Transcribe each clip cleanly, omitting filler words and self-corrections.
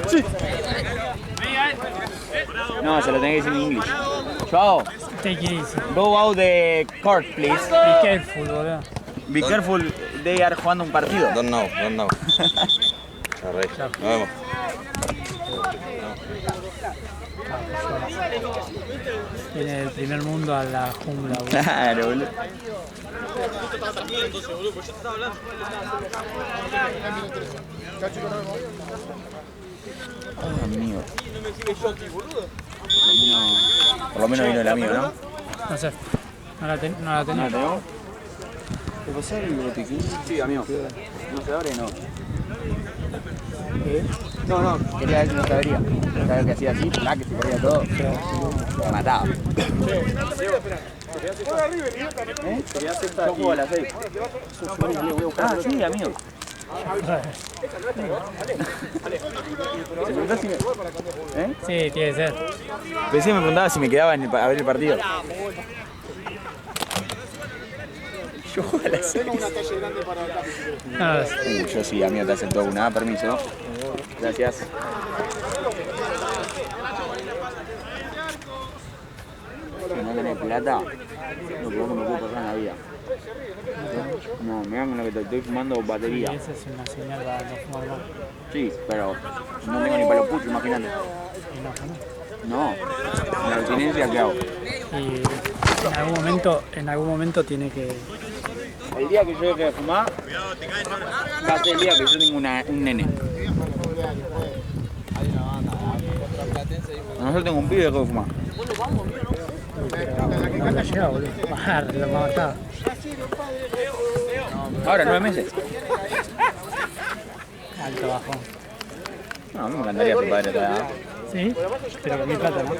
Sí. No, se lo tenés que decir en inglés. Joao, Take it easy. go out the court, please. Be careful, boludo. Be careful, they are jugando un partido. Don't know. Chao, Rey. Nos vemos. Viene del primer mundo a la jungla, boludo. Claro, boludo. Ay, amigo. Por lo menos vino el amigo, ¿no? No sé. No la tenía. ¿No la tenemos? ¿Qué pasó el botiquín? Sí, amigo. ¿No se abre? No. ¿Qué? No, quería ver si no se abría. ¿Sabes que hacía así? Que se caía todo. Me mataba. ¿Eh? Yo juego a las 6. Ah, sí, amigo. ¿Se preguntó si me... ¿Eh? Sí, tiene que ser. Pensé que me preguntaba si me quedaba a ver el partido. Yo juego a las 6. No, Yo sí, amigo, te acepto una. Permiso. Gracias. Si no tenés plata, lo que vos no me puedo pasar en la vida. No, mirá con lo que te estoy fumando batería. sí, esa es una señal para no fumar más. Sí, pero no tengo ni pelo pucho, imagínate. Y No, en la abstinencia, ¿qué hago? Y en algún momento tiene que... El día que yo deje de fumar, va a ser el día que yo tengo un nene. No, yo tengo un pibe que dejo de fumar. No la llega, boludo. Bajar, lo mataba. Ahora, 9 meses. Alto bajón. No, a mí me encantaría ser padre todavía. Sí, pero con mi plata, ¿no?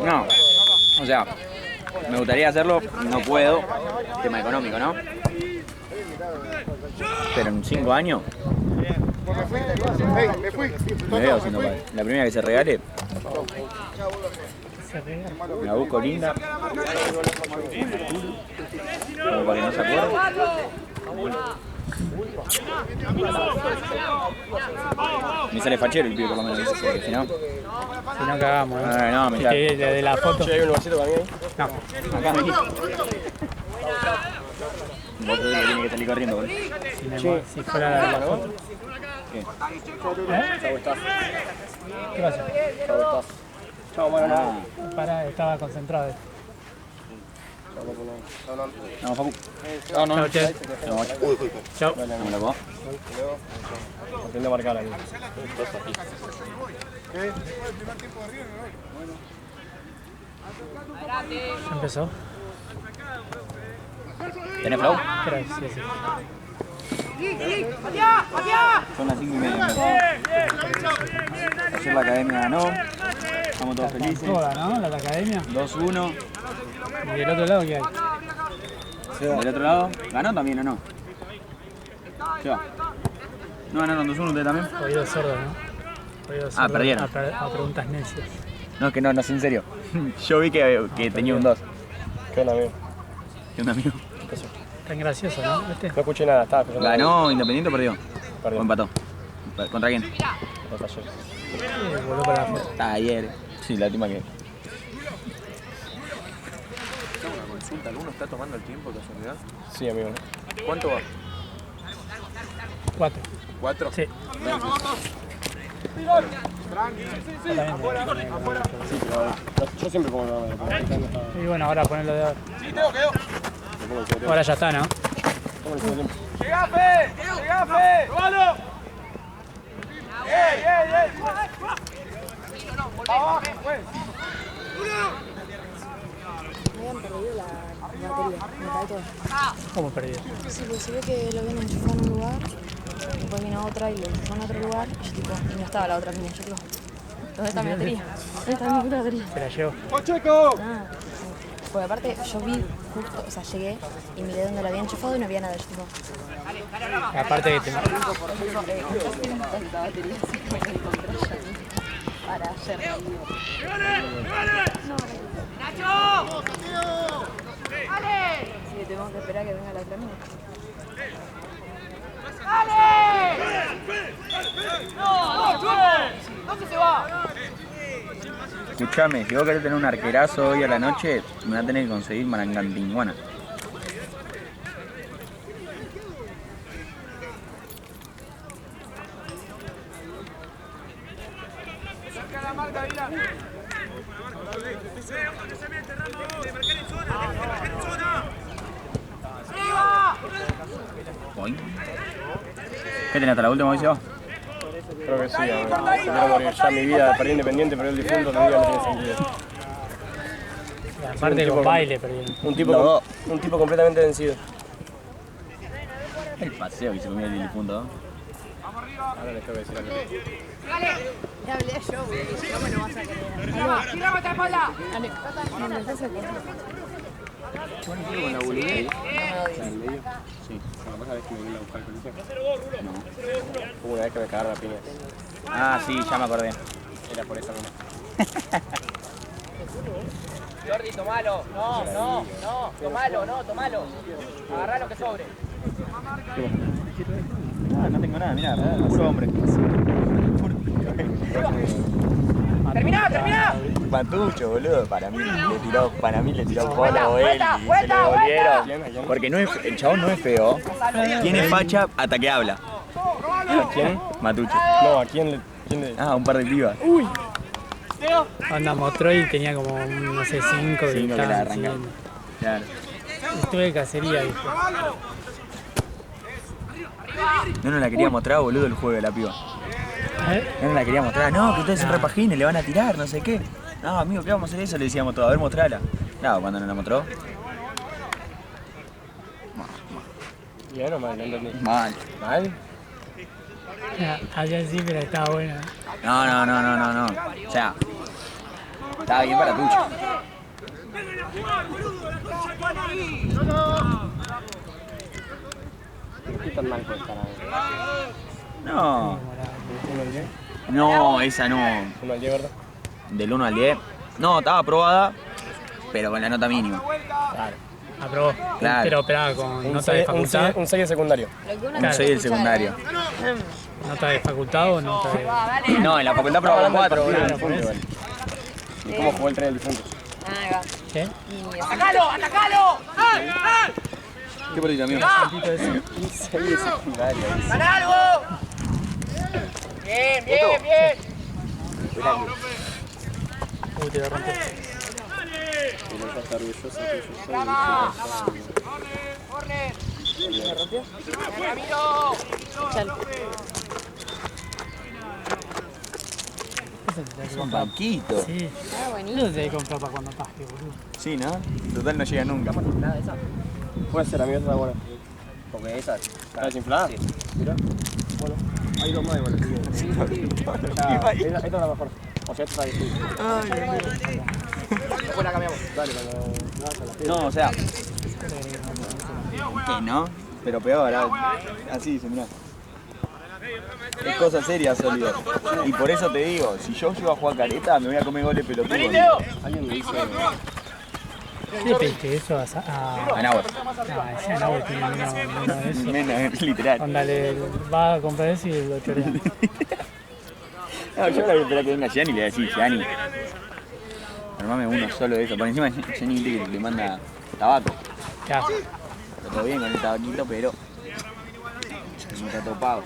No, o sea, me gustaría hacerlo, no puedo, tema económico, ¿no? Pero en 5 años me veo siendo padre. La primera que se regale, me la busco linda, como para que no se acuerde. Me sale fachero el pibe por lo menos, porque si no... Si no cagamos, ¿no? No, me Si sale. te- de la foto. ¿Hay un vasito para mí ahí? No. Acá me quito. Vos te tiene que salir corriendo, boludo. Si fuera la de la foto. ¿Qué? ¿Eh? ¿Qué pasa? Chao, mano. Ah, Pará, estaba concentrado. no, Facu. No, no. Chao, che. No, Chao. no me lo puedo. Atiende a marcar ahí. Ya empezó. ¿Tenés flow? Creo, sí, sí. Son las 5:30. Ayer la academia ganó. Estamos todos felices. Toda, ¿no? La de la academia. 2-1. ¿Y del otro lado qué hay? Del otro lado, ¿ganó también o no? ¿Qué va? ¿No ganaron 2-1 ustedes también? Oídos sordos, ¿no? Oídos sordos perdieron. A preguntas necias. No, que no sé en serio. Yo vi que tenía un 2. ¿Qué onda, amigo? ¿Qué onda, amigo? Tan gracioso, ¿no? ¿Viste? No escuché nada, estaba escuchando. ¿Ganó Independiente o perdió? Perdió. ¿O empató? ¿Contra quién? Contra ayer. Voló para la foto. Ayer. Sí, la última que... Una consulta, ¿alguno está tomando el tiempo de casualidad? Sí, amigo. ¿Cuánto va? 4. ¿4? Sí. Sí, pero yo siempre pongo la... Y bueno, ahora ponerlo de ahora. Sí, Teo, quedó. Ahora ya está, ¿no? ¡Llegá, Fe! ¡Llegá, Fe! ¡Róbalo! ¡Ey! ¡Abajo, pues! Me habían perdido la batería, me cae todo. ¿Cómo perdido? Sí, porque se ve que lo habían enchufado en un lugar, después vino otra y lo enchufó en otro lugar, y yo tipo, y no estaba la otra piña, yo tipo, ¿dónde está mi batería? ¿Dónde está mi puta batería? Se la llevo. ¡Pacheco! Ah, porque aparte yo vi justo, o sea, llegué y miré dónde lo había enchufado y no había nada, yo tipo, Aparte que te... la batería se fue y encontré ya para ayer. Sí, tenemos que esperar a que venga la otra mina. Escuchame, si vos querés tener un arquerazo hoy a la noche, me vas a tener que conseguir marangantinguana. Voy. ¿Qué tenés hasta la última, Mauricio? Creo que sí, primero porque ya mi vida perdí Independiente, pero el difunto la vida no tiene sentido. Aparte con baile, perdieron. Un tipo completamente vencido. El paseo que se comió el difunto, ¿no? Ahora les tengo que decir algo. Le hablé yo, güey. No me lo vas a creer. ¡Tirame esta espalda! Dale. No me estás Con la boludez. Sí. Bueno, ¿vos sabés que me vine a buscar el colegio? No. Hubo una vez que me cagaron a piñas. Ah, sí, ya me acordé. Era por esa misma. Jordi, tomalo. No, tomalo. Agarrá lo que sobre. Ah, no tengo nada, mirá, puro hombre. ¡Terminá! Matucho, boludo, para mí le tiró polo Vuelta, a él y se vuelta, lo devolvieron. ¿Quién? Porque no es, el chabón no es feo, tiene facha hasta que habla. ¿A quién? Matucho. No, ¿a quién le...? Ah, un par de pibas. Onda mostró y tenía como, no sé, 5 que Sí, no, que la estaban arrancaron. siguiendo. Claro. Estuve de cacería, dijo. No nos la quería mostrar, boludo, el juego de la piba. ¿Eh? No nos la quería mostrar. No, que ustedes se repaginen, le van a tirar, no sé qué. No, amigo, ¿qué vamos a hacer eso? Le decíamos todo. A ver, mostrala. Claro, cuando nos la mostró. Bien o mal, no entendí. Mal. ¿Mal? Allá sí, pero estaba buena. No. O sea, estaba bien para Tucho. ¿Qué tan mal fue esta nave? No. 1 al 10. No, esa no. 1 al 10, ¿verdad? Del 1 al 10. No, estaba aprobada, pero con la nota mínima. Claro. Aprobó. Claro. Pero operaba con Un nota de 6 facultad. en secundario. Un 6 del secundario. ¿Nota de facultad o nota de...? No, en la facultad aprobaba 4, boludo. Claro, por eso. ¿Y cómo jugó el tren del difunto? Ahí va. ¿Qué? ¡Atacalo! ¿Qué política, amigo? Un 6 de secundario. ¡Ganá algo! Bien. Uy, te lo rompí. Pero ella está orgullosa que yo soy. ¡Corner! ¿Me rompió? ¡Ramiro! Chalo. Eso te tenés que Un comprar. banquito. Sí. Ah, buenísimo. Eso te tenés que comprar para cuando pague, boludo. Sí, ¿no? Total no llega nunca. Puede ser, amigo, esa está buena. Porque esa... ¿Está desinflada? Sí. Mira. Bueno, hay 2 más igual. Así que... esta es la mejor. O sea, esta está difícil. Después la cambiamos. Dale, cuando vas a la fiesta. No, o sea. ¿Qué no? Pero peor, así dice, mirá. Es cosa seria, Solido. Y por eso te digo, si yo llego a jugar careta, me voy a comer goles pelotudos. Alguien me dice... ¿Qué le pediste eso a... A Nahuatl. No, ese Nahuatl tiene uno de esos. Menos, literal. Onda, le va a comprar eso y lo chorea. No, yo voy a esperar que venga Gianni y le voy a decir, Gianni, armame uno solo de eso. Por encima Gianni le manda tabaco. ¿Qué hace? Está todo bien con el tabaquito, pero no está topado.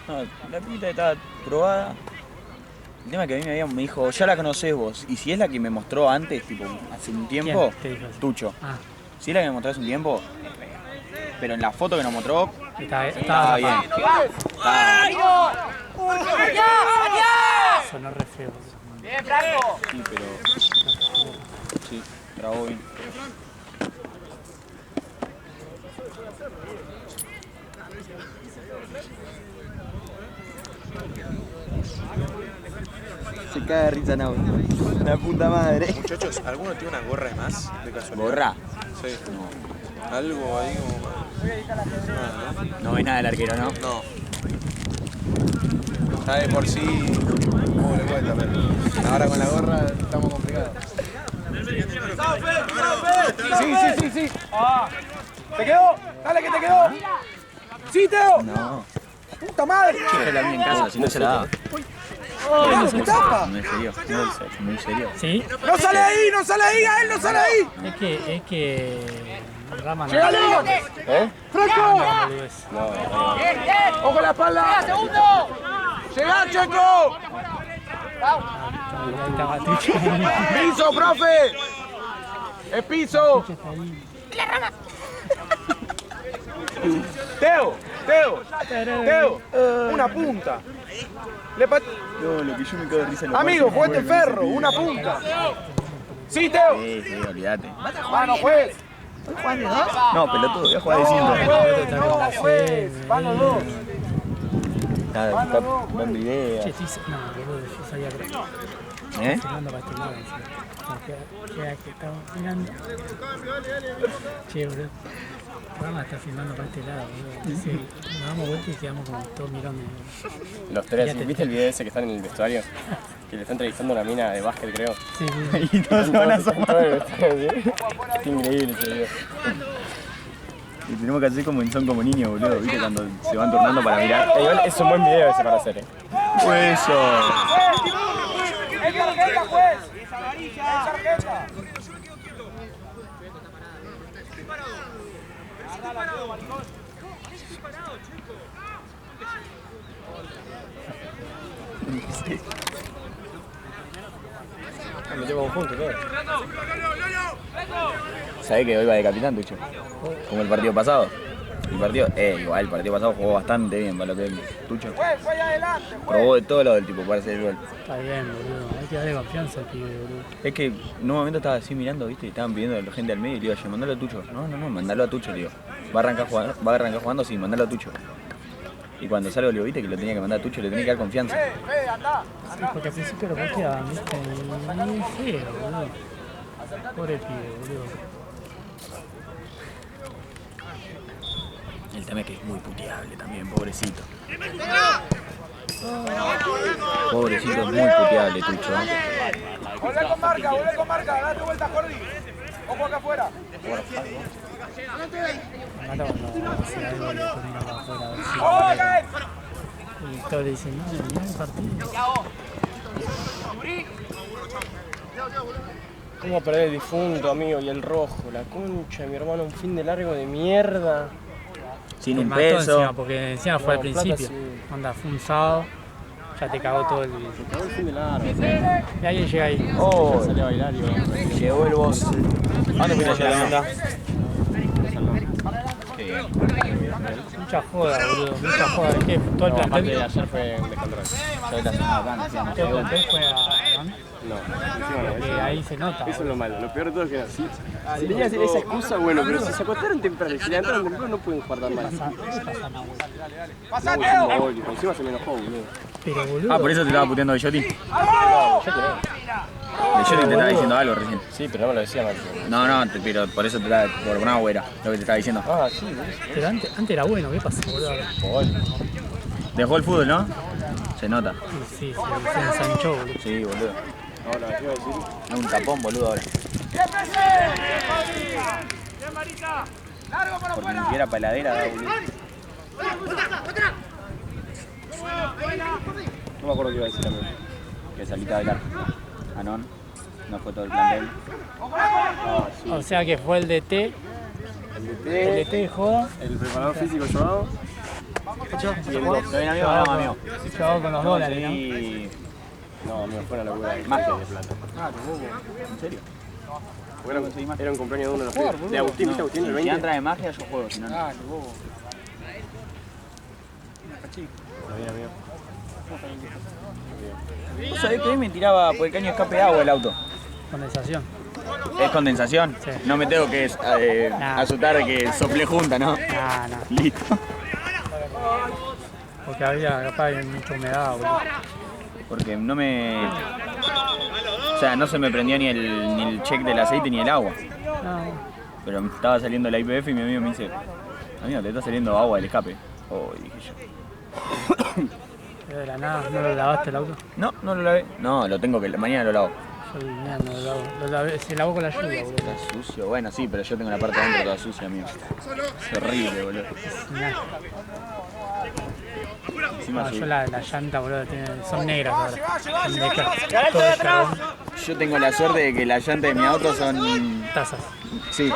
No, la pita está probada. El tema es que a mí me dijo, ya la conocés vos. Y si es la que me mostró antes, tipo, hace un tiempo, ¿Quién te dijo eso? Tucho. Ah, Si es la que me mostró hace un tiempo, pero en la foto que nos mostró, estaba bien. Sonó re feo. ¡Bien, Franco! Sí, pero... Sí, grabó bien. Se caga de risa, no. La puta madre. Muchachos, ¿alguno tiene una gorra de más? De casualidad. ¿Gorra? Sí. No. Algo ahí como... Nada, No ve nada del arquero, ¿no? ¿no? No. Ya de por sí... Pobre cuenta, pero ahora con la gorra estamos complicados. Sí. ¿Te quedó? Dale que te quedó. Sí, Teo. No. Puta madre. Che, la vi en casa, si no se la da. No, ¿qué tapa? Muy serio, muy serio. Sí, No sale ahí, no sale ahí, a él no sale ahí. es que Rama no. ¡Llegale! ¡Franco! No, ¡Ojo a la espalda! ¡Segundo! ¡Llegá, Checo! ahí está Batucho. ¡Piso, profe! ¡Es piso! Teo, una punta. No, lo que yo me cago de risa en los Amigo, partidos, juguete bueno, ferro, no se una pide. punta. Sí, Teo. Sí, olvídate. Mano, juez. No, pelotudo, voy a jugar de 100. No, juez. Van los dos. Está dando ideas. Che, sí, no, boludo, yo sabía que ¿Eh? filmando para este lado. Queda que estamos mirando. Che, boludo. Rama está filmando para este lado, boludo. Sí, nos damos vuelta y quedamos como todos mirando. Los tres, ¿viste el video ese que están en el vestuario? Que le está entrevistando a una mina de básquet, creo. Sí, sí. Y todos se van a asomar. Todo el vestuario, ¿sí? Qué increíble ese video. Y tenemos que hacer como en Son como niños, boludo, ¿viste? Cuando se van turnando para mirar. Igual es un buen video ese para hacer, Eso. ¡Es tarjeta, juez! ¡Es tarjeta! Lo llevo juntos, todo. ¿Sabés que hoy va de capitán, Tucho? Como el partido pasado. Igual, el partido pasado jugó bastante bien para lo que es Tucho. Juez, fue adelante, Probó de todo lado el tipo para hacer el gol. Está bien, boludo. Hay que darle confianza al pibe, boludo. Es que en un momento estaba así mirando, ¿viste? Y estaban pidiendo a la gente al medio y le digo, mandalo a Tucho. No, mandalo a Tucho, le digo. ¿Va a arrancar jugando? Sí, mandalo a Tucho. Y cuando salgo le digo, ¿viste? Que lo tenía que mandar a Tucho, le tenía que dar confianza. anda. Sí, porque al principio lo pateaban, ¿viste? Y feo, boludo. Pobre pibe, boludo. El tema es que es muy puteable también, pobrecito. Pobrecito, es muy puteable, Tucho. Volvé con marca, date vuelta, Jordi. Ojo acá afuera. Mata cuando hace algo le ponen acá afuera a ver si ¡Oh, acá! y todos le dicen, no, el partido. ¿Cómo perder el difunto, amigo? Y el rojo, la concha de mi hermano, un fin de largo de mierda. Sin Te un mató peso. encima, porque encima fue al No, plata principio. sí. Onda, fue un sábado, ya te cagó todo el... Acabó el fin de largo. Y ahí llega ahí. Oh, Salí a bailar y bueno. llegó el boss. ¿Dónde fuiste a la onda? Qué bien. Mucha joda, boludo, mucha joda. Es que todo el No, aparte de plantel... ayer fue un descontrol. Yo la semana acá, Todo el plantel fue a... ¿no? No, encima no. Porque ahí se nota. Eso es lo malo. Lo peor de todo es que si tenía esa excusa, bueno, pero si se acostaron temprano y se levantaron temprano no pueden jugar tan mal. ¡Pasá, No, Teo! hizo un gol, y encima se me enojó, boludo. Pero boludo... Ah, por eso te estaba puteando de Joti. De Joti te estaba diciendo algo recién. Sí, pero no me lo decía mal. No, pero por eso te estaba, por Bravo era lo que te estaba diciendo. Ah, sí, boludo. Pero antes era bueno, ¿qué pasó, boludo? Dejó el fútbol, ¿no? Se nota. Sí, se ensanchó, boludo. Sí, boludo. Ahora, ¿qué iba a decir? Es un tapón, boludo, ahora. Porque ni siquiera paladera da, boludo. No me acuerdo qué iba a decir también. Que salita a bailar. Anón. No fue todo el plantel. Ah, sí. O sea que fue el DT, El el DT, DT de joda, el preparador físico Joao. Y el ¿Está bien, amigo? No, amigo. jugaba con los dólares, ¿no? Y... No, me fue una locura de Magia. de plata. Ah, ¿en serio? Era un cumpleaños de uno de los pibes. De Agustín, ¿viste Agustín? El Si 20. entra de magia, yo juego, si no, no. Está bien, amigo. ¿Vos sabés que hoy me tiraba por el caño de escape de agua el auto? Condensación. ¿Es condensación? Sí. No me tengo que asustar de que sople junta, ¿no? Nah, nah. Listo. Porque había capaz de mucha humedad, boludo. Porque no me... O sea, no se me prendió ni el check del aceite ni el agua. No, Pero me estaba saliendo la IPF y mi amigo me dice, amigo, te está saliendo agua del escape. Oh, y dije yo. pero de la nada, ¿no lo lavaste el auto? No lo lavé. No, lo tengo que... Mañana lo lavo. Yo mirando, se lavó con la lluvia, boludo. Está sucio. Bueno, sí, pero yo tengo la parte de adentro toda sucia, amigo. Es horrible, boludo. Mirá. Encima No, sí. yo la llanta, boludo, son negras ahora. Todo de carbón. Yo tengo la suerte de que las llantas de mi auto son... Tazas. Sí,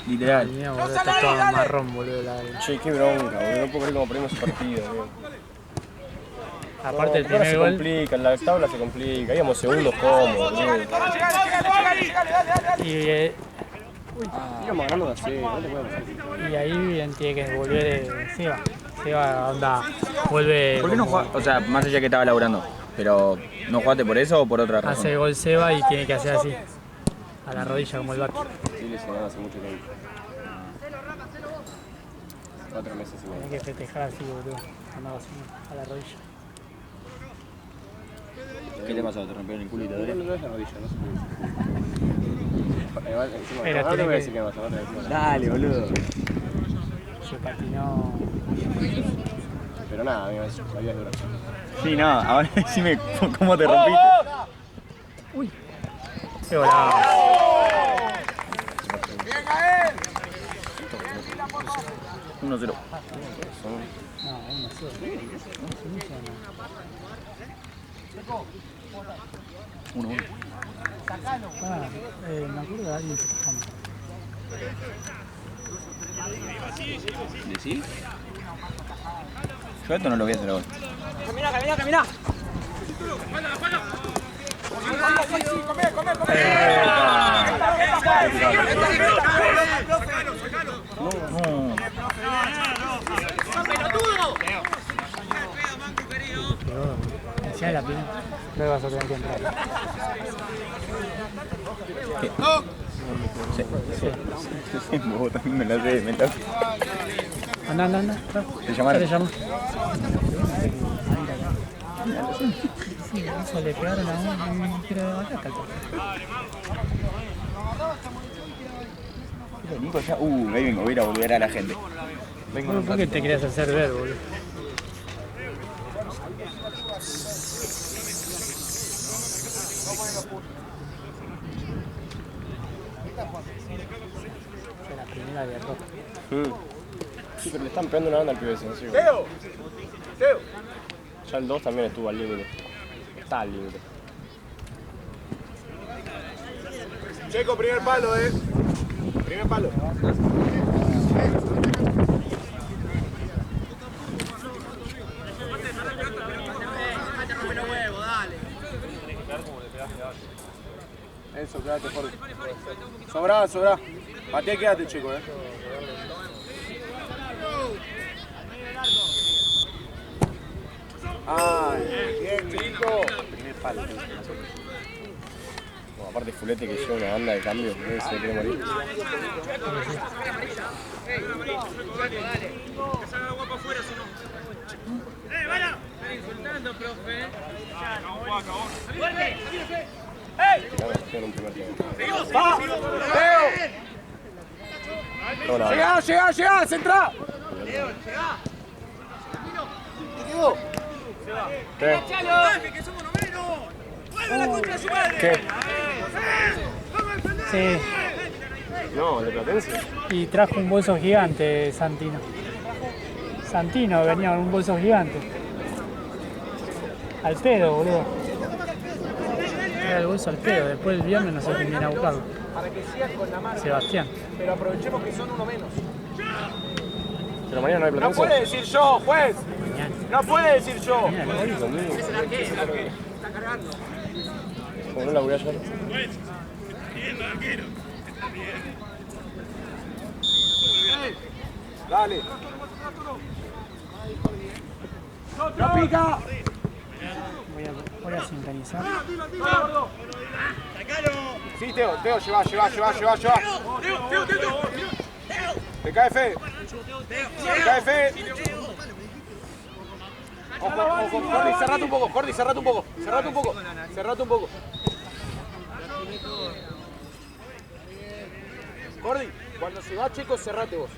literal. Mira, boludo, está todo marrón, boludo. Che, qué bronca, boludo. No puedo creer cómo perdimos ese partido, boludo. Aparte del Ahora primer se gol, complica, en la tabla se complica. Íbamos segundos cómodos, boludo. y Íbamos ganando de 0, no te puedo pasar. y ahí tiene que volver Seba. Seba, onda, vuelve. ¿Por qué no como- jugás? O sea, más allá que estaba laburando, pero ¿no jugaste por eso o por otra razón? Hace gol Seba y tiene que hacer así. A la rodilla como el Baki. Sí, lesionado hace mucho tiempo. 4 meses y medio. Hay que festejar así, boludo. Andaba así, a la rodilla. ¿Qué te pasó? ¿Te rompieron el culo y te duele? No es la rodilla, no sé. Igual, encima, Pero no te tiene voy a que- decir que me pasa, no te voy a decir. Dale, boludo. Se patinó. Pero nada, amigo, la vida es dura. Sí, no, ahora decime cómo te rompiste. Qué volado. 1-0. No, uno solo. 1-1. Ah, me acuerdo de alguien festejando. ¿Decí? Yo esto no lo voy a hacer ahora. Camina. No. Pero, encima de la pina. Creo que vas a tener que entrar. Sí. Vos también me la sé, me la sé. Anda. ¿Te llamaron? Te llamo. Sí, eso le pegaron a uno y quiero de acá. Nico ya. Ahí vengo, voy a ir a volver a la gente. Vengo ¿Por qué te querías hacer ver, boludo? Fue la primera derrota. Sí, pero le están pegando una banda al pibe ese, no sé. Ya el 2 también estuvo al límite. Está al límite. Checo, primer palo, Primer palo. Eso, quédate, Jorge. Sobra. Patea, quédate, chico, Ay, bien, chico. Primer palo. No, aparte Fulete que lleva una banda de cambio, se quiere morir. En un primer tiempo. Llegá, centrá. ¿Qué? ¿Qué? Sí, No, el de Platense. y trajo un bolso gigante, Santino. Santino venía con un bolso gigante. Al pedo, boludo. Era el bolso al pedo. Después el viernes no sé quién viene a buscarlo. Para que sigas con la mano. Sebastián. Pero aprovechemos que son uno menos. Pero mañana no hay No Platense. puede decir yo, juez. Mañana. No puede decir yo. Mañana, Hoy es domingo. Como no laburé ayer. Dale. ¡No pica! Voy a sintonizar. Sí, Teo, lleva. Te cae fe. Ojo, Cordy, cerrate un poco. Cordy, cuando se va Checo, cerrate vos.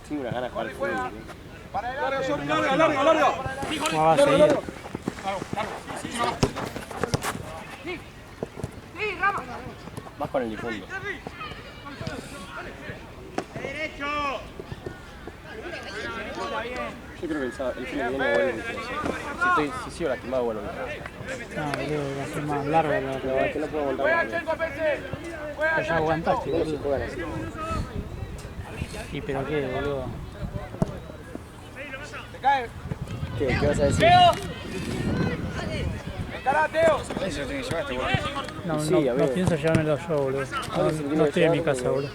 Tengo una gana de jugar al fútbol. ¿Cómo va a seguir? Más con el difundo. Yo creo que el fin de viene vuelve. Si sigo lastimado, vuelvo. No, boludo, va a ser más largo. Pero es que no puedo aguantar. Pero ya aguantaste, No se boludo. juegan así. ¿Y pero qué, boludo? ¿Qué vas a decir? No, Sí, no, amigo. no pienso llevármelo yo, boludo. No estoy en mi casa, boludo.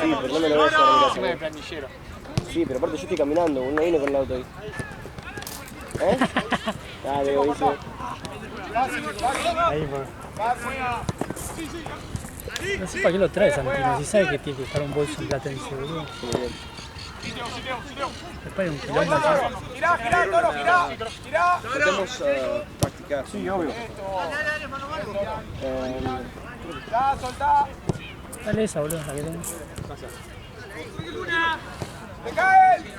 Sí, pero no me lo voy a llevar a mi casa. Sí, pero aparte yo estoy caminando, no vine con el auto ahí. ¿Eh? Dale, dice. Ahí, por. No sé para qué lo traes, Santino. Si sabe que tiene que dejar un bolso en platense, boludo. Después hay un quilombo aquí. Girá, Toro, girá. Podemos practicar. Sí, obvio. Soltá. Dale esa, boludo, la que tengo. ¡Te cae! ¿Qué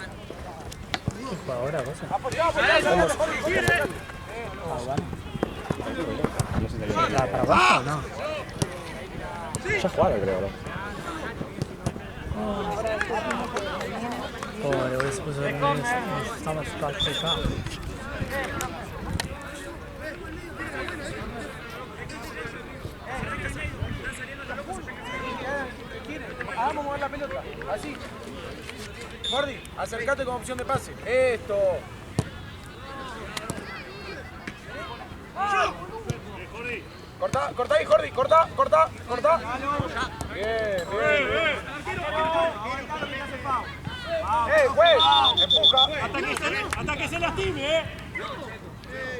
juega ahora, cosa? Apoyá. Ah, bueno. No se salió. ¿La para abajo o no? Ya jugaron, creo, ¿no? Pobre, boludo, se puso de nuevo. Estamos acá. Vamos a mover la pelota. Así. Jordi, acercate con opción de pase. Esto. Corta ahí, Jordi. Corta. Bien. Juez. Empuja. Hasta que se lastime,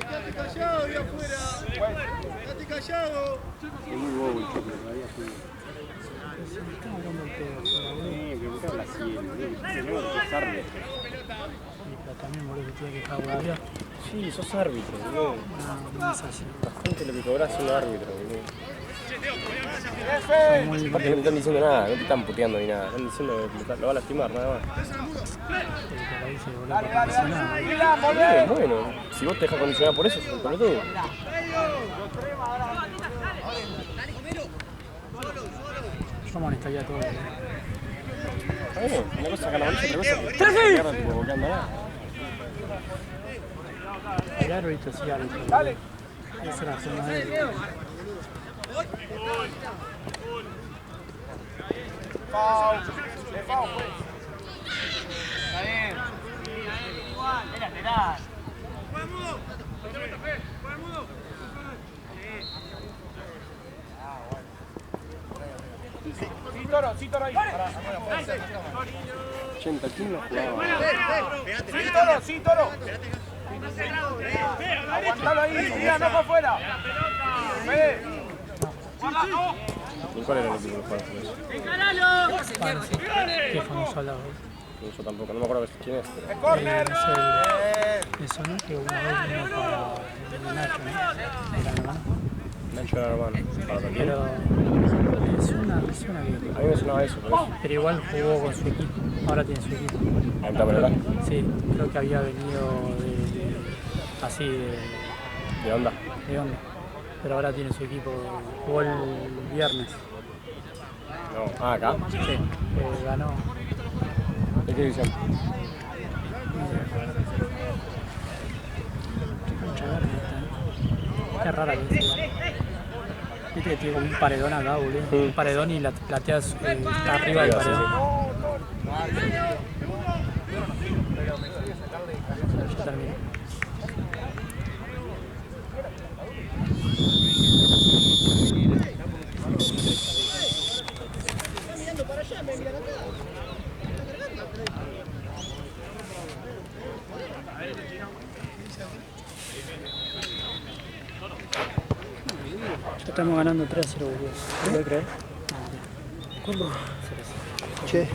Quédate callado ahí afuera. Quédate callado. Es muy bobo el chico, todavía fui. Que me cago en la sien, tengo que empezarle. Y pero también, boludo, que tiene que dejar jugar. Sí, sos árbitro, boludo. No es así. La gente lo que cobras es un árbitro, boludo. Son muy Aparte no te están diciendo nada, no te están puteando ni nada. Están diciendo que lo va a lastimar, nada más. Bueno, si vos te dejas condicionar por eso, sos un pelotudo. Yo amonestaría todo. Está bien, una cosa saca la mancha, otra cosa que te mierda, tipo, boqueando nada. El árbitro sí, árbitro. Dale. Esa es la forma de él. Está bien. Es lateral. Sí, Toro ahí. 80, ¿quién lo jugaba? Sí, Toro. Aguantalo ahí, mira, no para afuera. ¿Y cuál era el equipo que jugaba? Qué famoso hablaba. Yo tampoco, no me acuerdo quién es. No sé, eso no, que una vez vino para el Nacho, ¿no? Era alemán. Nacho era hermano. Pero me suena que... A mí me sonaba eso, pero Pero igual jugó con su equipo, ahora tiene su equipo. ¿en Taperela? Sí, creo que había venido así ¿De onda? de onda. Pero ahora tiene su equipo, jugó el viernes. No. Ah, ¿acá? Sí, ganó. ¿De qué división? Mucha verga esta, Qué rara que es. Viste que tiene como un paredón acá, boludo. Un paredón y la plateas está arriba del paredón. Ya terminé. Ya estamos ganando 3-0, boludo. ¿No lo crees? ¿Cuándo? Che.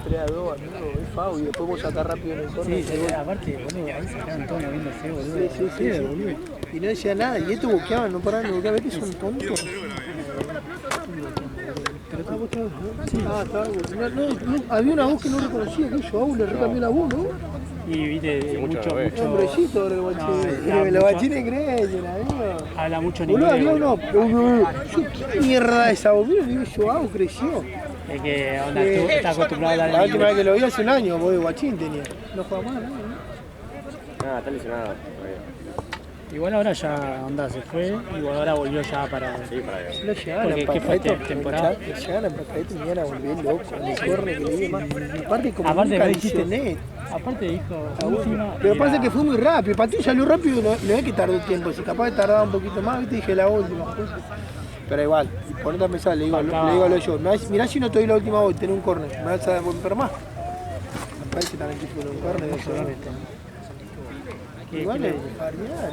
3-2, amigo, es FAU y después vos sacás rápido en el córner. Sí, aparte, boludo, ahí sacaron todo moviéndose, boludo. Sí, boludo. Y no decía nada, y estos boqueaban, no paraban de boquear, ¿ves que son tontos? Pero estaba boqueado, ¿no? Sí. Estaba no, había una voz que no reconocía, que yo le recambié la voz, ¿no? Y viste, mucho. Hombrecito ahora el guachín. Los guachines creen, amigo. Habla mucho Boludo, inglés. había uno. ¿Qué mierda esa voz? Mira, digo yo, creció. Es que onda, tú estás acostumbrado a hablar La en última vez inglés. que lo vi hace un año, voy de guachín tenía. No juega más, ¿no? Ah, está lesionado. Igual ahora ya onda se fue, igual ahora volvió ya para. Sí, para allá. No llegaban Porque, a ¿qué fue empatadito, temporada? llegaban a empatadito y me iban a volver loco. El corre que le di más. Aparte, como Aparte, nunca me le hiciste dijo- net. Aparte dijo última. Pero y pasa era- que fue muy rápido. Para ti salió rápido, no es que tardó tiempo. Si capaz de tardar un poquito más, viste, dije la última. Pero igual, y ponete a pensar, le digo a lo yo, mirá si no te doy la última voz, tenés un córner, me vas a volver más. Me parece también que fue un córner de eso. Igual es variedad.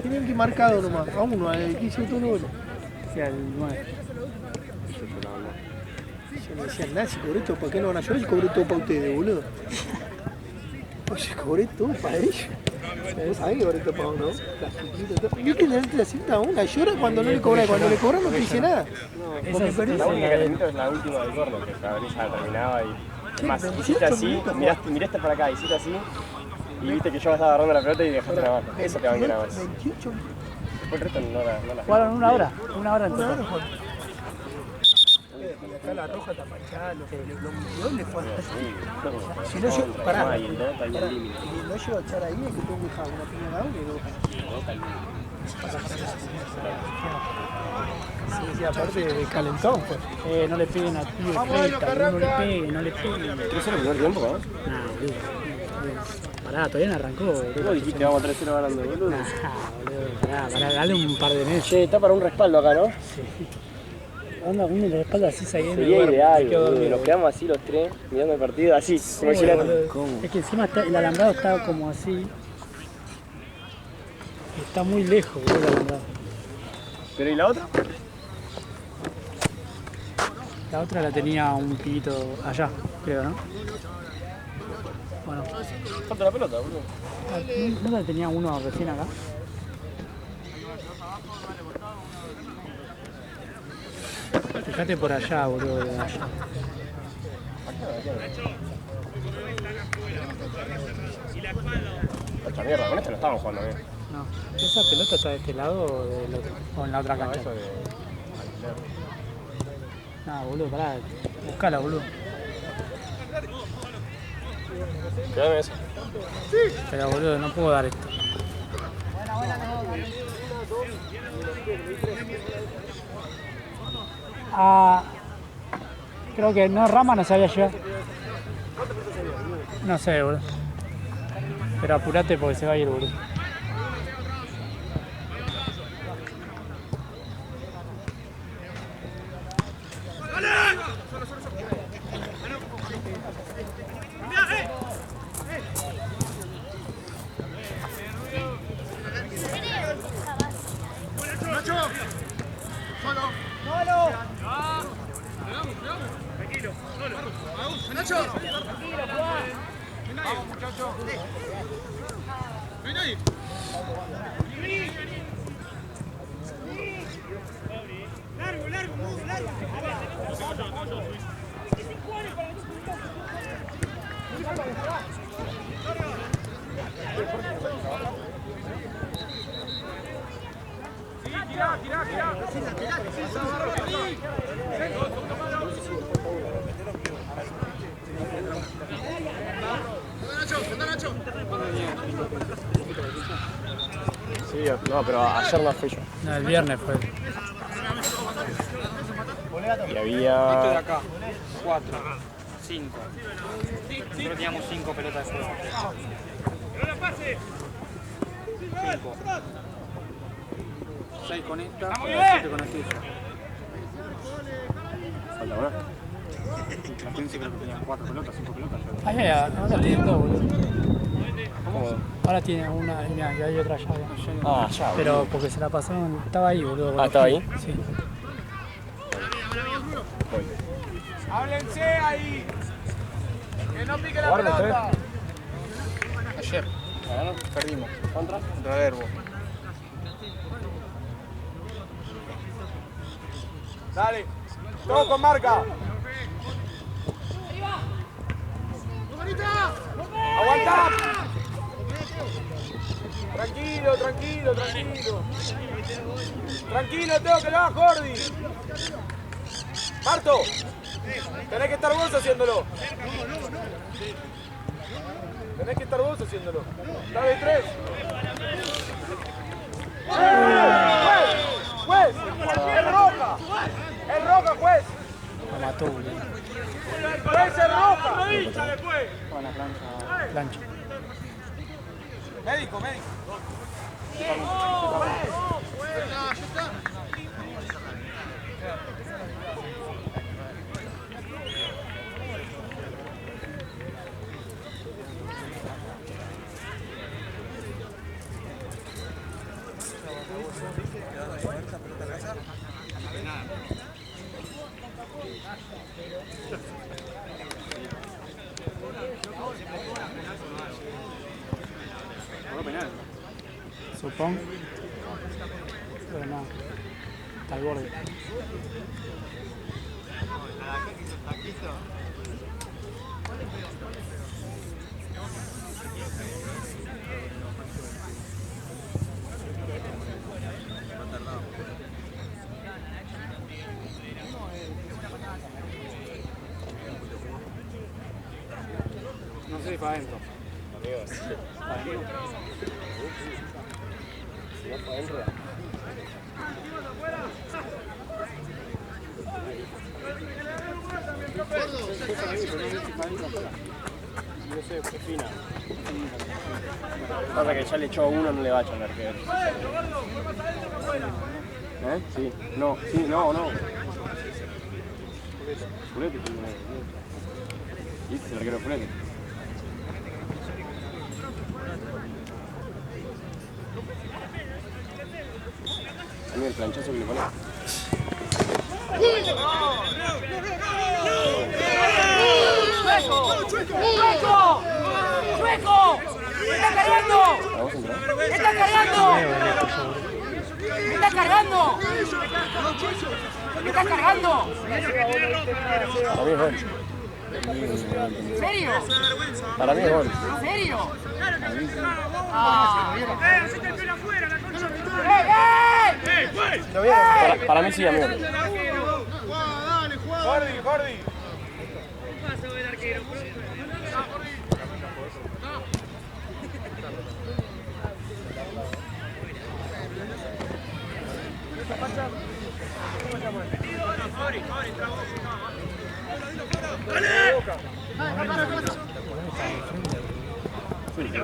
Tienen que marcado nomás, a uno, al que hizo todo el gol. Sí, al 9. Yo no decía nada, si cobré todo, ¿para qué no van a llorar si cobré todo para ustedes, boludo? Oye, cobré todo para ellos. ¿Vos sabés que cobré todo para uno? Las chiquitas, todo. Vi que le la cinta a una, llora cuando no le cobra, cuando le cobran no te dice nada. Porque perdí. La única que te miento es la última del corner, que Gabriel ya terminaba y... Es más, hiciste así, miraste para acá, hiciste así y viste que yo estaba agarrando la pelota y dejaste la mano. Eso te va bien nada más. 28 Después el resto no la... Jugaron una hora en total. y acá la roja está manchada, los mundiales le fue a... Si no yo, pará, Y el Dota y el límite. y no llego a echar ahí, es que tengo que dejar una piña cada uno y dos. Sí, aparte de calentón, pues. No le peguen a Tío Feta, no le peguen, no le peguen. Nah, 3-0 el primer tiempo, ¿no? boludo. Pará, todavía no arrancó, boludo. Vos dijiste vamos 3-0 ganando, boludo. Nah, boludo, pará, dale un par de meses. Che, está para un respaldo acá, ¿no? Onda, uno de la espalda así saliendo. Sería ideal, boludo. Nos quedamos así los tres, mirando el partido, así, como girando. Es que encima el alambrado está como así. Está muy lejos, boludo, el alambrado. ¿Pero y la otra? La otra la tenía un pibito allá, creo, ¿no? Bueno, Falta la pelota, boludo. ¿no la tenía uno recién acá? Fíjate por allá, boludo, de allá. Esta mierda, con esta no estábamos jugando bien. No, ¿esa pelota está de este lado o del otro? O en la otra cancha. No, boludo, pará, buscala, boludo. Quédame eso. Pero boludo, no puedo dar esto. Ah, creo que no, Rama no sabía llegar. No sé, boludo. Pero apurate porque se va a ir, boludo. Sí, no, pero ayer no fui yo. No, el viernes fue. Y había... acá, 4, 5. Nosotros teníamos 5 pelotas de juego. 5. 6 con esta, 7 con aquella. Falta una. La 15 creo que tenían 4 pelotas, 5 pelotas. Ay, ahora tienen dos, boludo. ¿Cómo? Ahora tiene una y mira, y hay otra llave. Ah, ya. Pero porque se la pasaron, estaba ahí, boludo. Ah, ¿estaba ahí? Sí. ¡Jueguense ahí! ¡Que no pique la pelota! Ayer perdimos. ¿Contra? Contra el Herbo. Dale. Todo con marca. ¡Aguanta! Tranquilo, tranquilo, tranquilo. Tranquilo, Teo, que lo haga Jordi. Marto, tenés que estar vos haciéndolo. Tenés que estar vos haciéndolo. Dale 3. ¡Juez! ¡Es roja! ¡Es roja, juez! Lo mató, boludo. ¡Juez, es roja! Plancha. Médico, médico. Supongo. Pero no. Está al borde. No sé si para adentro. Amigos. Si no para adentro. No sé, es fina. Pasa que ya le echó a uno, no le va a echar al arquero. ¿Eh? Sí. No, sí, no. Fulete, sí, no. ¿Y este es el arquero Fulete? A mí el planchazo que le pone. ¡Chueco! ¡Me está cargando! ¡Me está cargando! ¡Me está cargando! ¡Me está cargando! Para mí es gol. ¿En serio? Para mí es gol. ¿En serio? Para mí sí, amigo. Jordi.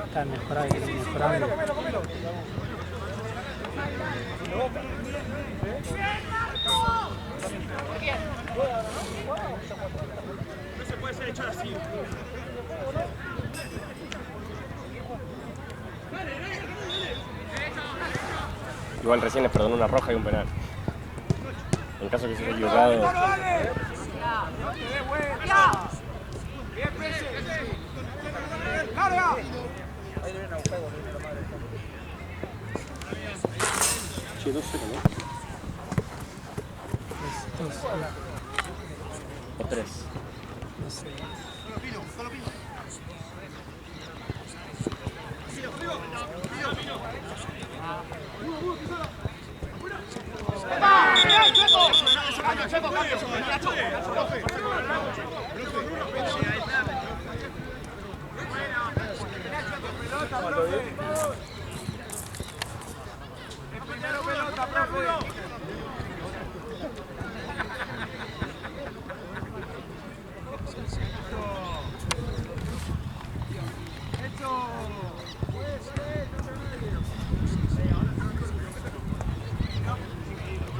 Está mejorando. No se puede ser echar así. Igual recién les perdonó una roja y un penal. En caso que se haya equivocado. Bien, Pese. ¡Larga! Che, 2-0, ¿no? O 3. No sé. Primero pelota, profe.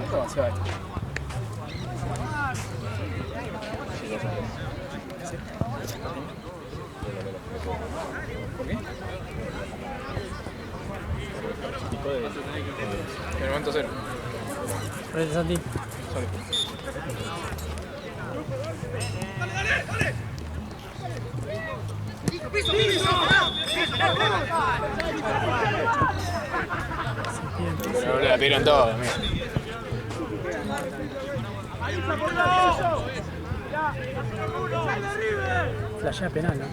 ¿Cómo se va esto? ¿Por qué? En el momento 0. Frente Santi. Sorry. Pero le la pidieron todo, mira. Flashea penal, ¿no?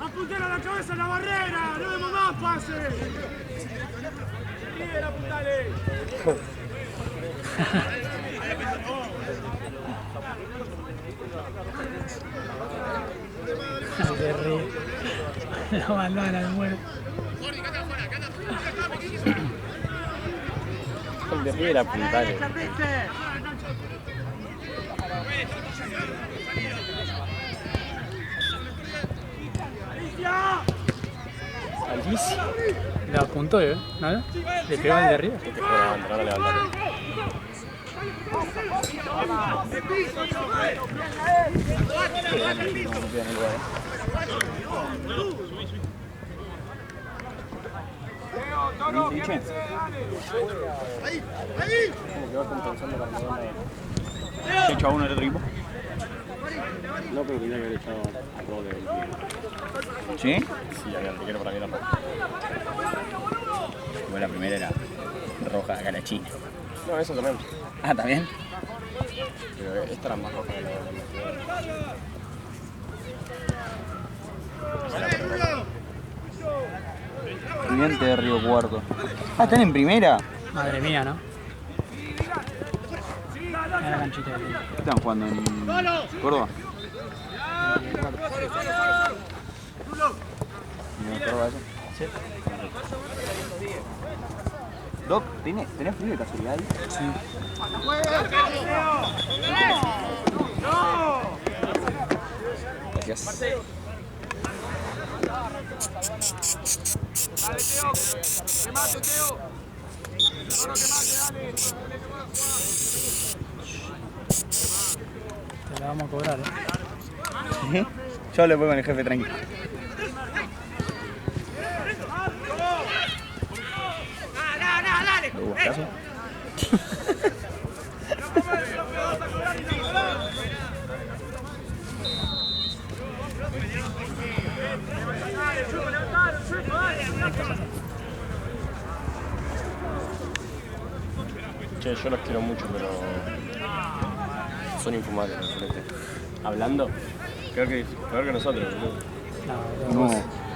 ¡Apuntera la cabeza a la barrera! ¡No demos más pases! ¡Bien, apuntale! Se ríe. Lo mandaban al muerto. El de River apuntale. Alicia. Le apuntó, ¿no? Le pegó al de arriba. No lo levantaron. ¿Se echó a uno del otro equipo? No, pero tenía que haber echado a todo del ¿Sí? Sí, había antequero para mí tampoco. Igual la primera era roja acá la China. No, eso también. Ah, ¿también? Pero esta era más roja que la de Estudiante de Río Cuarto. Ah, ¿están en primera? Madre mía, ¿no? Era la canchita de Río. ¿Qué están jugando en Córdoba? ¿En Córdoba eso? Sí. Doc, ¿tenés frío de casualidad ahí? Sí. Gracias. Dale, Teo. Que mate, Teo. No, que mate, dale. Te la vamos a cobrar, ¿eh? Yo le voy con el jefe tranquilo. ¿Gustazo? Che, yo los quiero mucho, pero son infumables los frentes. Hablando, peor que nosotros, boludo. No,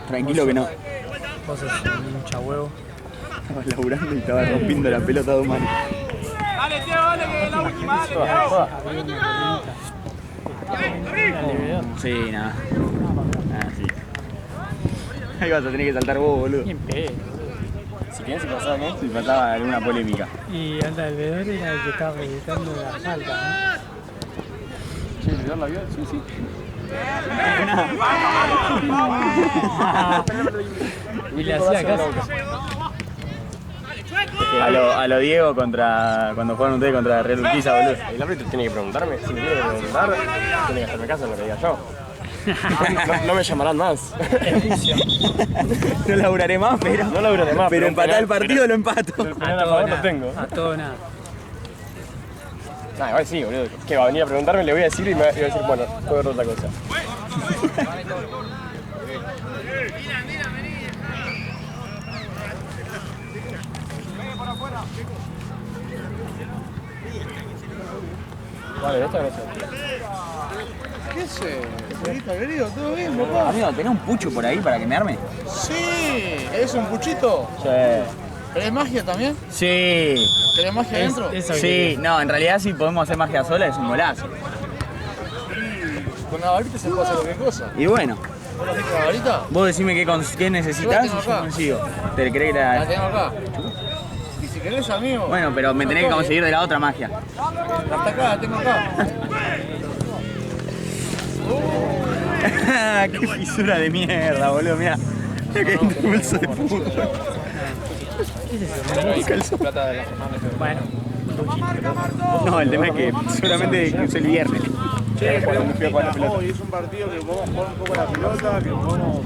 tranquilo que no. Vos sos un hincha huevo. Estaba laburando y estaba rompiendo la pelota a dos manos. Dale, Teo, dale, que es la última, dale, Teo. Había una pelotita. Sí, nada. Ah, sí. Ahí vas a tener que saltar vos, boludo. Bien pedo. Si quieren, si pasaba, ¿no? Si pasaba alguna polémica. Y anda, el vedor era el que estaba revisando la falta, Sí, ¿le dan la vida? Sí, sí. ¿no? Y le hacía caso. A lo Diego contra cuando jugaron ustedes contra Real Urquiza, boludo. El árbitro tiene que preguntarme. Si me tiene que preguntar, tiene que hacerme caso en lo que diga yo. No me llamarán más. No laburaré más, pero. No laburaré más. Pero empatar el partido lo empato. Pero el penal a favor lo tengo. A todo nada. Nah, igual sí, boludo. Que va a venir a preguntarme, le voy a decir y me va a decir, bueno, puedo ver otra cosa. Vale, esta no sé. ¿Qué sé? Jueguito querido, ¿todo bien, papá? Amigo, ¿tenés un pucho por ahí para que me arme? Sí, ¿es un puchito? Sí. ¿Querés magia también? Sí. ¿Querés magia adentro? Sí, no, en realidad si podemos hacer magia sola es un golazo. Con la varita se puede hacer cualquier cosa. Y bueno, ¿Vos lo haces con la varita? vos decime qué necesitas y Yo la tengo yo acá. consigo. ¿Te crees que La la... tengo acá. Y si querés, amigo. Bueno, pero me tenés que conseguir de la otra magia. Hasta acá, la tengo acá. Qué fisura de mierda, boludo, mirá. Mirá que impulso de puta. Bueno, No, el tema es que seguramente incluso el viernes. Cuando fui a jugar a la pelota. Hoy es un partido que podemos jugar un poco la pelota, que podemos...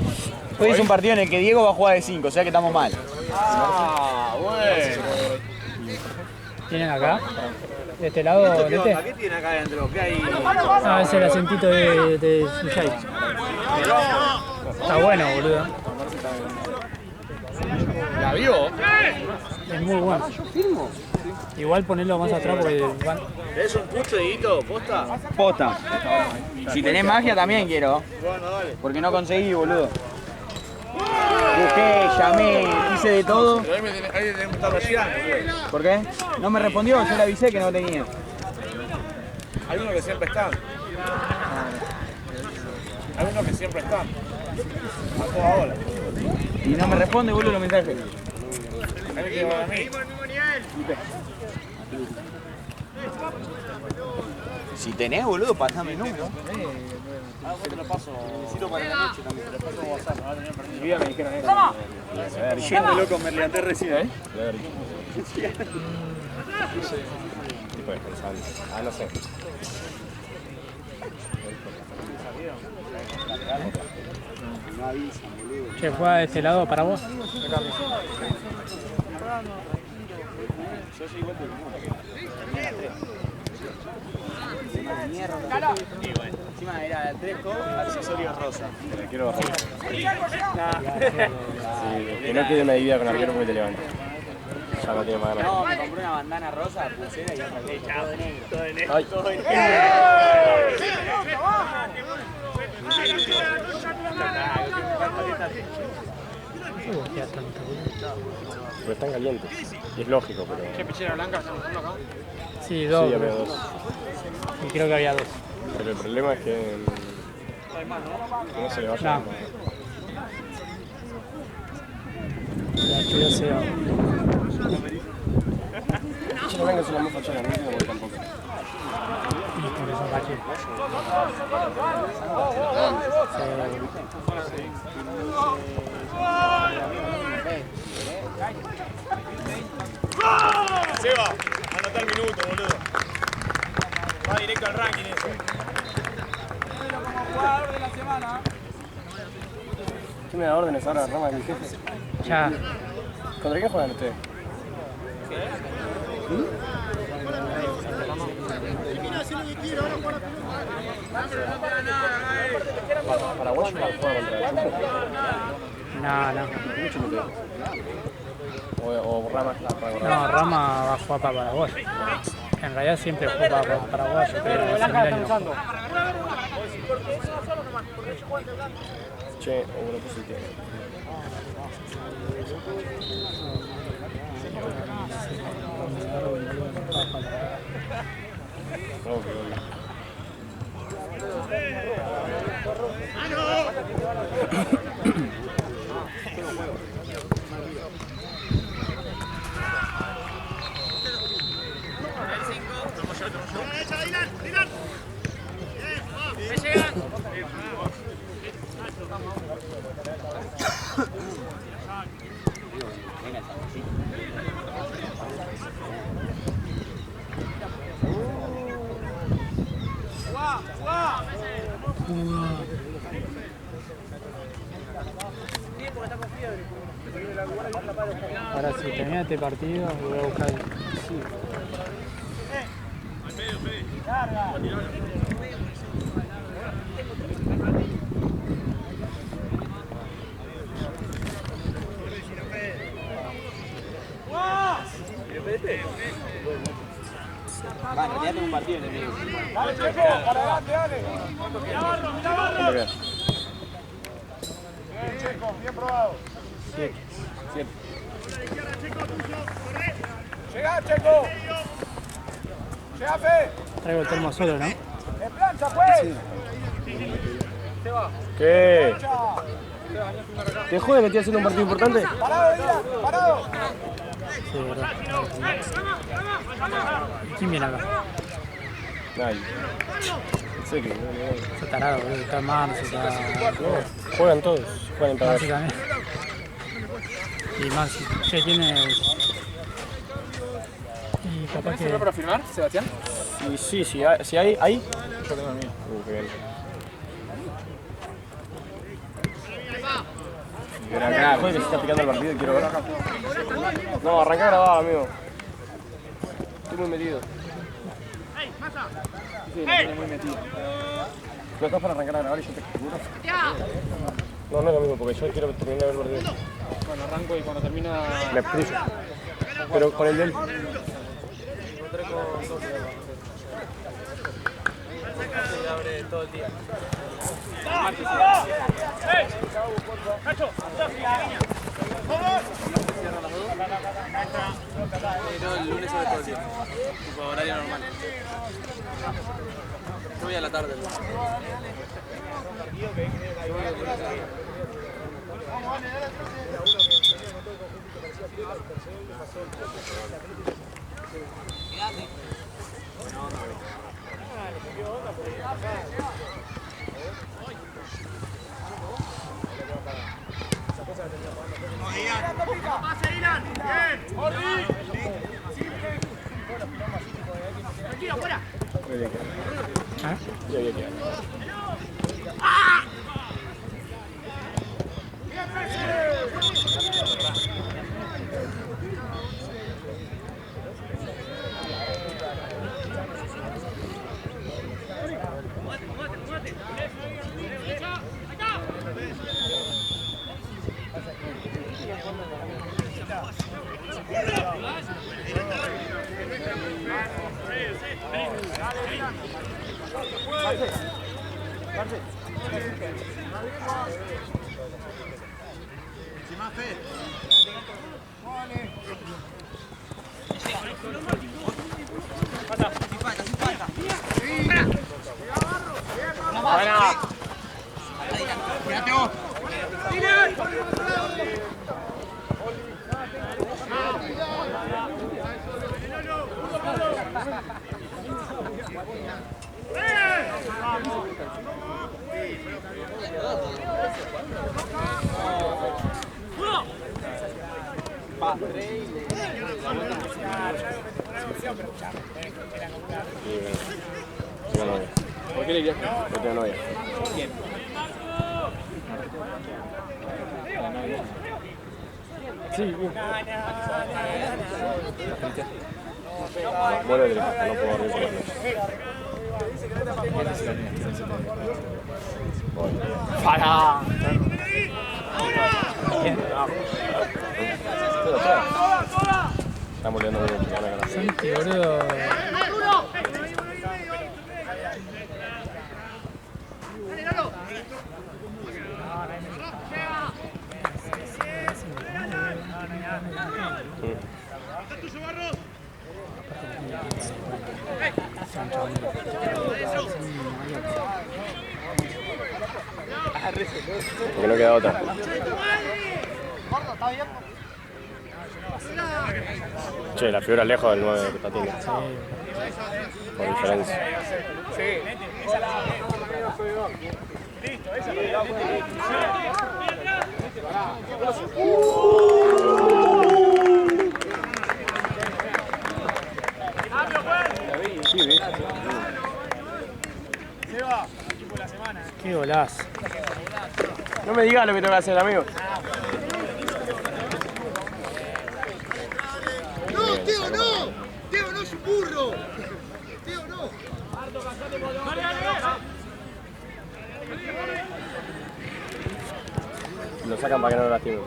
Hoy es un partido en el que Diego va a jugar de 5, o sea que estamos mal. Ah, bueno. ¿tienen acá? De este lado, ¿Qué ¿viste? onda? ¿Qué tiene acá adentro? ¿Qué hay? Ah, ese es el acentito de Suyai. Está bueno, boludo. ¿La vio? Es muy bueno. Igual ponerlo más atrás porque van... ¿Es un pucho, Dieguito? ¿Posta? Posta. Si tenés magia también quiero. Bueno, dale. Porque no conseguí, boludo. Busqué, llamé, hice de todo. Pero ahí tenemos que estar rayando. ¿Por qué? No me respondió, yo le avisé que no tenía. Hay uno que siempre está. Hay uno que siempre está. A toda hora. Y no me responde, boludo, los mensajes. Hay que va a mí. Si tenés, boludo, pasame el número. Te lo paso. Necesito para la noche también. Te lo paso a WhatsApp. Ahora tenía perdido. Mi vida me dijeron eso. Yendo loco, me levanté recién, ¿eh? Tipo descansando. Ah, no sé. No avisan, boludo. Che, fue a este lado para vos. Yo soy igual que el mundo. Encima era el 3 con accesorios rosa. Te la quiero bajar. Sí, que no quede una idea con arquero porque te levanta. Ya no tiene más ganas. No, me compré una bandana rosa, pulsera y otra cosa. Todo de negro. Ay. Pero están calientes. Y es lógico, pero. ¿Qué pichera blanca? ¿Estamos uno acá? Sí, dos. Sí, había dos. Y creo que había dos. Pero el problema es que no se le vaya. No. La actividad se va. Pichera blanca es una muy fachera, no entiendo por qué tampoco. Y por eso caché. Seba, anota el minuto, boludo. Va directo al ranking eso. ¿Quién me da órdenes ahora, Rama, mi jefe? Ya. ¿Contra quién juegan ustedes? Paraguayo juega contra el No, no. o Rama para No, Rama va a jugar para Paraguay. En realidad siempre juega para Paraguay, pero hace 1000 años no juega. Che, o una positiva. Ahora si termina este partido voy a buscar. Bueno, ya tengo un partido en el medio. Dale, Checo, para adelante, dale. Mira, Bien. bien, Checo, bien probado. Llega, Checo. Llega, Fe. Traigo el termo solo, ¿no? En plancha, pues. ¿Qué? ¿Te jode que estoy haciendo un partido importante? Parado, Díaz, parado. Sí, verdad. ¿Quién viene acá? Ay. En serio, Está tarado, boludo. Está Marce, está... no. Juegan todos, juegan en Maxi Paraguay. también. Y Maxi. Che, tienes... Y capaz que... para firmar, Sebastián? Y sí, si hay, ahí. Yo tengo el mío. Qué bien. Pero acá, joder, que se está picando el partido y quiero ver. No, arranca a grabar, amigo. Estoy muy metido. Sí, la tiene muy metida. ¿No estás para arrancar a grabar y yo te juro? No, no es lo mismo, porque yo quiero terminar de ver el partido. Bueno, arranco y cuando termina... Me cruzo. Pero con el del... Encontré con dos días. Se abre todo el día. No, el lunes sobre todo el día. Tipo horario normal. Yo voy a la tarde. ¿Por qué le irías? No tengo novia. ¿Quién? Sí, bien. Bueno, no puedo reír por la noche. ¡Para! Estamos liando mucho, van a ganar. Santi, boludo. Porque no queda otra. Che, la figura lejos del 9 que está tiene. Por diferencia. Sí, ¿viste? Qué golazo. No me digas lo que tengo que hacer, amigo. ¡No, Teo, no! ¡Teo, no es un burro! ¡Teo, no! Lo sacan para que no lo lastimen.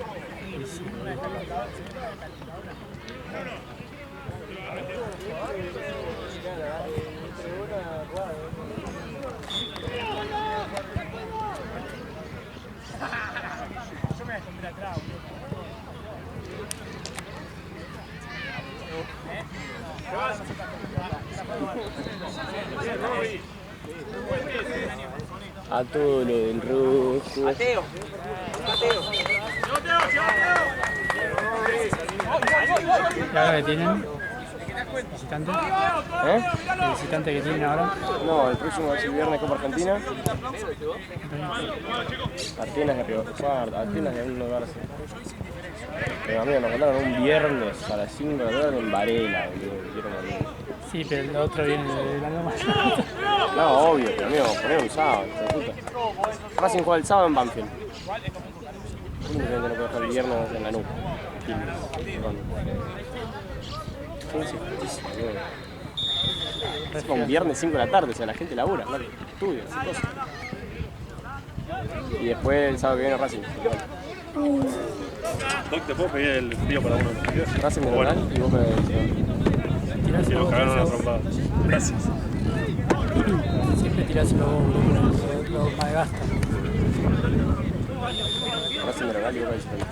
Yo me escondí atrás, A todo lo del rojo. Mateo. Mateo. ¿Y ahora que tienen? ¿Visitante? ¿Eh? ¿El visitante que tienen ahora? No, el próximo es el viernes Copa Argentina. Atenas le pegó. Atenas de un lugar así. Pero amigo, nos mandaron un viernes a las 5 de la tarde en Varela, boludo. Sí, pero el otro viene de la Loma. No, obvio, pero amigo, poner un sábado, hijo de puta. Racing juega el sábado en Banfield. Únicamente no puedo dejar el viernes en la nuca. Quilmes, perdón. Sí, justicia, boludo. Es como un viernes 5 de la tarde, o sea, la gente labura, claro, estudia, hace cosas. Y después el sábado que viene Racing. Doc, ¿te puedo pedir el frío para uno de los videos? Racing de local y Boca de Ciudad. Si nos cagaron una trompada. Gracias. Siempre tiráselo vos, lo malgasta. Racing de local y Boca de Ciudad.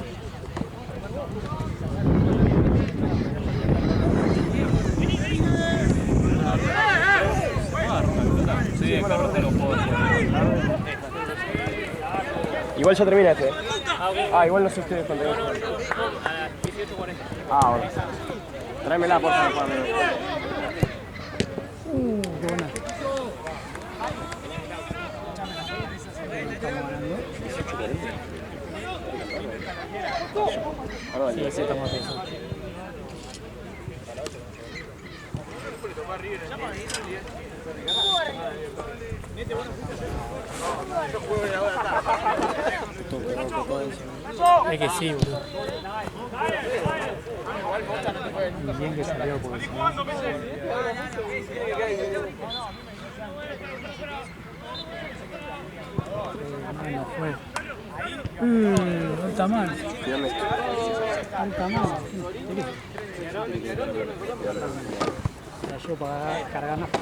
Sí, el carro te lo puedo decir. Igual ya termina este. Ah, igual no sé ustedes cuánto es. Ah, bueno. Tráemela, por favor. Qué buena. Sí, sí, estamos pensando. Es que sí, boludo. Y bien que salió, porque si no... No fue. No está mal. No está mal. La llevo para cargar nafta.